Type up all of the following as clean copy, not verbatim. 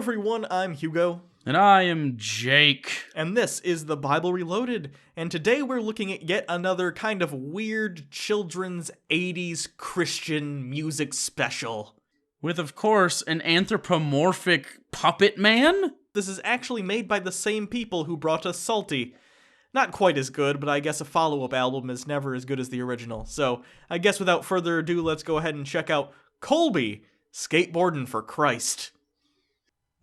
everyone, I'm Hugo. And I am Jake. And this is the Bible Reloaded. And today we're looking at yet another kind of weird children's 80s Christian music special. With, of course, an anthropomorphic puppet man? This is actually made by the same people who brought us Salty. Not quite as good, but I guess a follow-up album is never as good as the original. So I guess without further ado, let's go ahead and check out Colby, Skateboarding for Christ.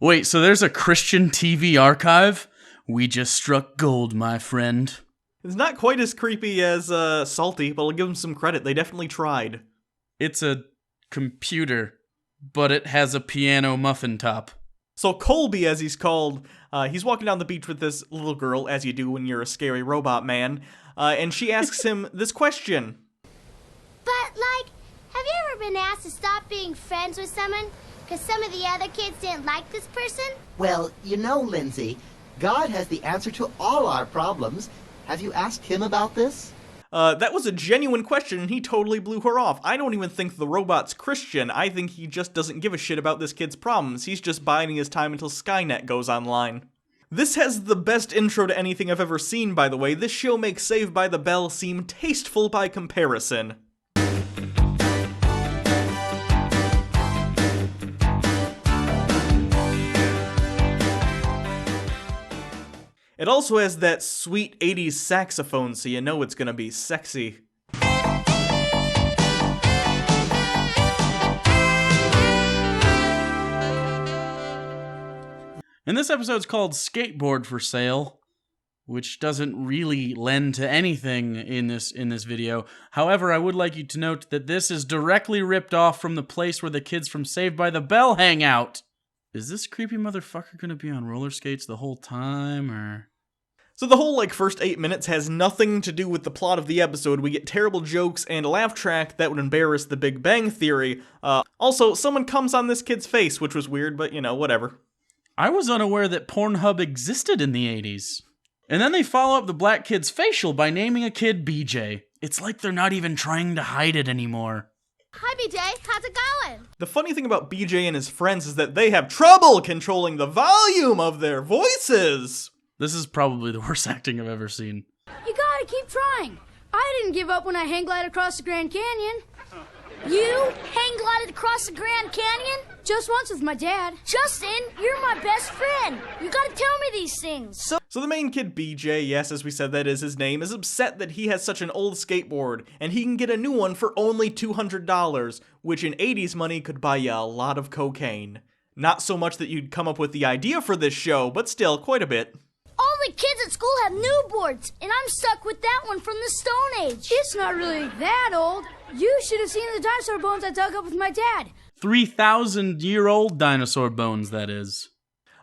Wait, so there's a Christian TV archive? We just struck gold, my friend. It's not quite as creepy as Salty, but I'll give them some credit. They definitely tried. It's a computer, but it has a piano muffin top. So Colby, as he's called, he's walking down the beach with this little girl, as you do when you're a scary robot man, and she asks him this question. But, have you ever been asked to stop being friends with someone because some of the other kids didn't like this person? Well, you know, Lindsay, God has the answer to all our problems. Have you asked him about this? That was a genuine question, and he totally blew her off. I don't even think the robot's Christian. I think he just doesn't give a shit about this kid's problems. He's just biding his time until Skynet goes online. This has the best intro to anything I've ever seen, by the way. This show makes Saved by the Bell seem tasteful by comparison. It also has that sweet 80s saxophone, so you know it's gonna be sexy. And this episode's called Skateboard for Sale, which doesn't really lend to anything in this video. However, I would like you to note that this is directly ripped off from the place where the kids from Saved by the Bell hang out. Is this creepy motherfucker gonna be on roller skates the whole time, or...? So the whole, first 8 minutes has nothing to do with the plot of the episode. We get terrible jokes and a laugh track that would embarrass the Big Bang Theory. Also, someone comes on this kid's face, which was weird, but, whatever. I was unaware that Pornhub existed in the 80s. And then they follow up the black kid's facial by naming a kid BJ. It's like they're not even trying to hide it anymore. Hi, BJ. How's it going? The funny thing about BJ and his friends is that they have trouble controlling the volume of their voices. This is probably the worst acting I've ever seen. You gotta keep trying. I didn't give up when I hang glided across the Grand Canyon. You hang glided across the Grand Canyon? Just once with my dad. Justin, you're my best friend. You gotta tell me these things. So the main kid, BJ, yes, as we said, that is his name, is upset that he has such an old skateboard, and he can get a new one for only $200, which in 80s money could buy you a lot of cocaine. Not so much that you'd come up with the idea for this show, but still, quite a bit. All the kids at school have new boards, and I'm stuck with that one from the Stone Age. It's not really that old. You should have seen the dinosaur bones I dug up with my dad. 3,000-year-old dinosaur bones, that is.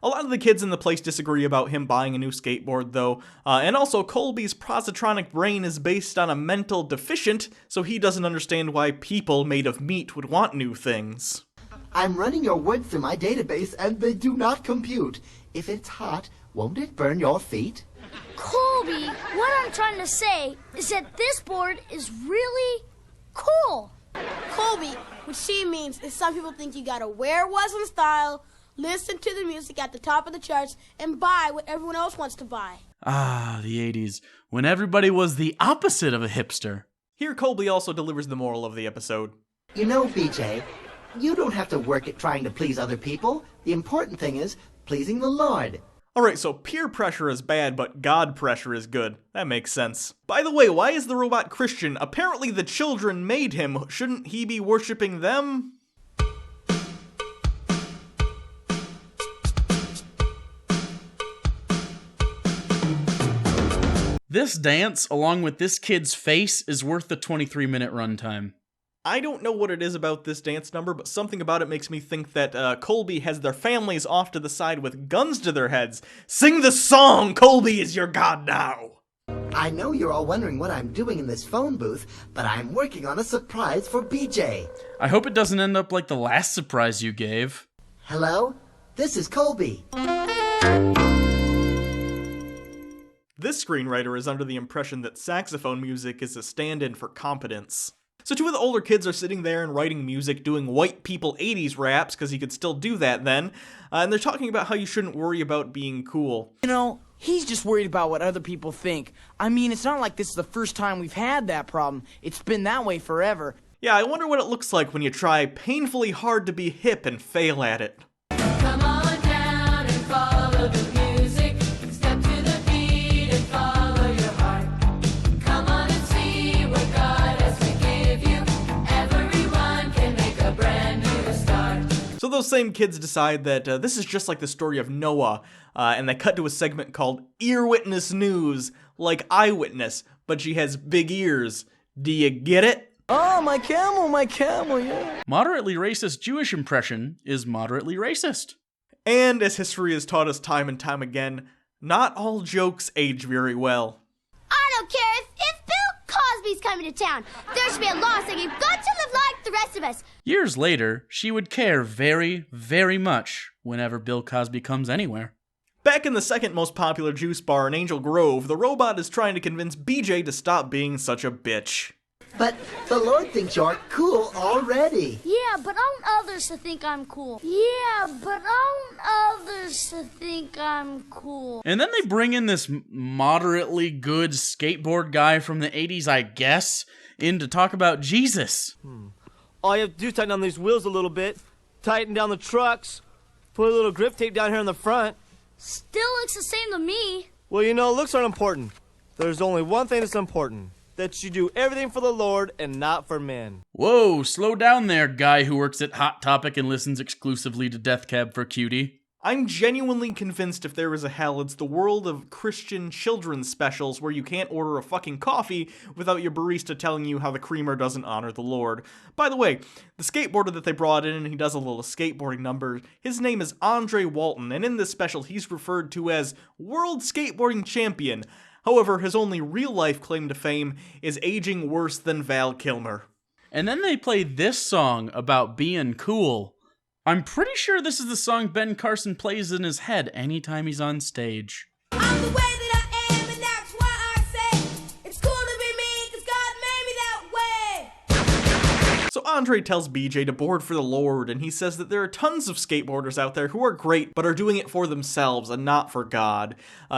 A lot of the kids in the place disagree about him buying a new skateboard, though, and also Colby's positronic brain is based on a mental deficient, so he doesn't understand why people made of meat would want new things. I'm running your words through my database, and they do not compute. If it's hot, won't it burn your feet? Colby, what I'm trying to say is that this board is really cool. Colby, what she means is some people think you gotta wear what's in style, listen to the music at the top of the charts, and buy what everyone else wants to buy. Ah, the 80s, when everybody was the opposite of a hipster. Here, Colby also delivers the moral of the episode. You know, BJ, you don't have to work at trying to please other people. The important thing is pleasing the Lord. Alright, so peer pressure is bad, but God pressure is good. That makes sense. By the way, why is the robot Christian? Apparently the children made him. Shouldn't he be worshipping them? This dance, along with this kid's face, is worth the 23-minute runtime. I don't know what it is about this dance number, but something about it makes me think that Colby has their families off to the side with guns to their heads. Sing the song, Colby is your god now! I know you're all wondering what I'm doing in this phone booth, but I'm working on a surprise for BJ. I hope it doesn't end up like the last surprise you gave. Hello? This is Colby. This screenwriter is under the impression that saxophone music is a stand-in for competence. So two of the older kids are sitting there and writing music, doing white people 80s raps, because you could still do that then, and they're talking about how you shouldn't worry about being cool. You know, he's just worried about what other people think. I mean, it's not like this is the first time we've had that problem. It's been that way forever. Yeah, I wonder what it looks like when you try painfully hard to be hip and fail at it. Come on down and follow the music. Step to the beat and follow your heart. Come on and see what God has to give you. Everyone can make a brand new start. So those same kids decide that this is just like the story of Noah, and they cut to a segment called Ear Witness News, like Eyewitness, but she has big ears. Do you get it? Oh, my camel, yeah. Moderately racist Jewish impression is moderately racist. And as history has taught us time and time again, not all jokes age very well. I don't care if Bill Cosby's coming to town. There should be a law saying you've got to live like the rest of us. Years later, she would care very, very much whenever Bill Cosby comes anywhere. Back in the second most popular juice bar in Angel Grove, the robot is trying to convince BJ to stop being such a bitch. But the Lord thinks you're cool already. Yeah, but I want others to think I'm cool. Yeah, but I want others to think I'm cool. And then they bring in this moderately good skateboard guy from the 80s, I guess, in to talk about Jesus. All you have to do is tighten down these wheels a little bit, tighten down the trucks, put a little grip tape down here in the front. Still looks the same to me. Well, you know, looks aren't important. There's only one thing that's important. That you do everything for the Lord and not for men. Whoa, slow down there, guy who works at Hot Topic and listens exclusively to Death Cab for Cutie. I'm genuinely convinced if there is a hell, it's the world of Christian children's specials where you can't order a fucking coffee without your barista telling you how the creamer doesn't honor the Lord. By the way, the skateboarder that they brought in and he does a little skateboarding number, his name is Andre Walton, and in this special he's referred to as World Skateboarding Champion. However, his only real-life claim to fame is aging worse than Val Kilmer. And then they play this song about being cool. I'm pretty sure this is the song Ben Carson plays in his head anytime he's on stage. I'm the way that I am, and that's why I say it's cool to be me, 'cause God made me that way. So Andre tells BJ to board for the Lord, and he says that there are tons of skateboarders out there who are great, but are doing it for themselves and not for God.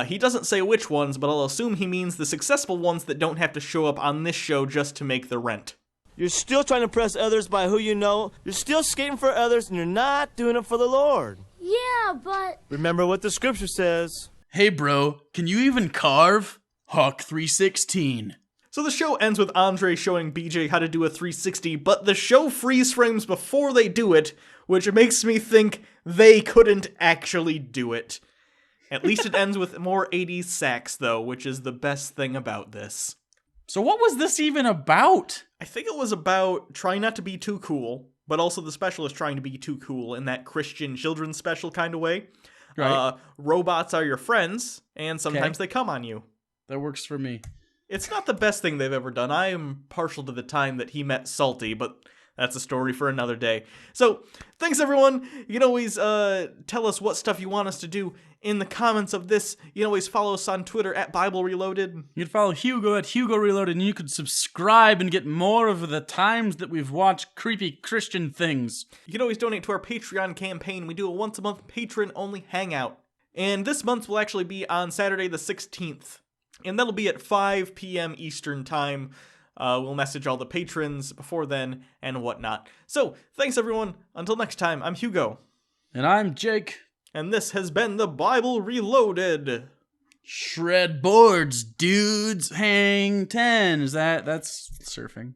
He doesn't say which ones, but I'll assume he means the successful ones that don't have to show up on this show just to make the rent. You're still trying to impress others by who you know. You're still skating for others, and you're not doing it for the Lord. Yeah, but... Remember what the scripture says. Hey bro, can you even carve? Hawk 316. So the show ends with Andre showing BJ how to do a 360, but the show freeze frames before they do it, which makes me think they couldn't actually do it. At least it ends with more 80s sax, though, which is the best thing about this. So what was this even about? I think it was about trying not to be too cool, but also the special is trying to be too cool in that Christian children's special kind of way. Right. Robots are your friends, and sometimes they come on you. That works for me. It's not the best thing they've ever done. I am partial to the time that he met Salty, but that's a story for another day. So, thanks everyone. You can always tell us what stuff you want us to do in the comments of this. You can always follow us on Twitter at Bible Reloaded. You can follow Hugo at Hugo Reloaded, and you can subscribe and get more of the times that we've watched creepy Christian things. You can always donate to our Patreon campaign. We do a once-a-month patron-only hangout. And this month will actually be on Saturday the 16th. And that'll be at 5 p.m. Eastern Time. We'll message all the patrons before then and whatnot. So, thanks everyone. Until next time, I'm Hugo. And I'm Jake. And this has been the Bible Reloaded. Shred boards, dudes, hang 10. That's surfing.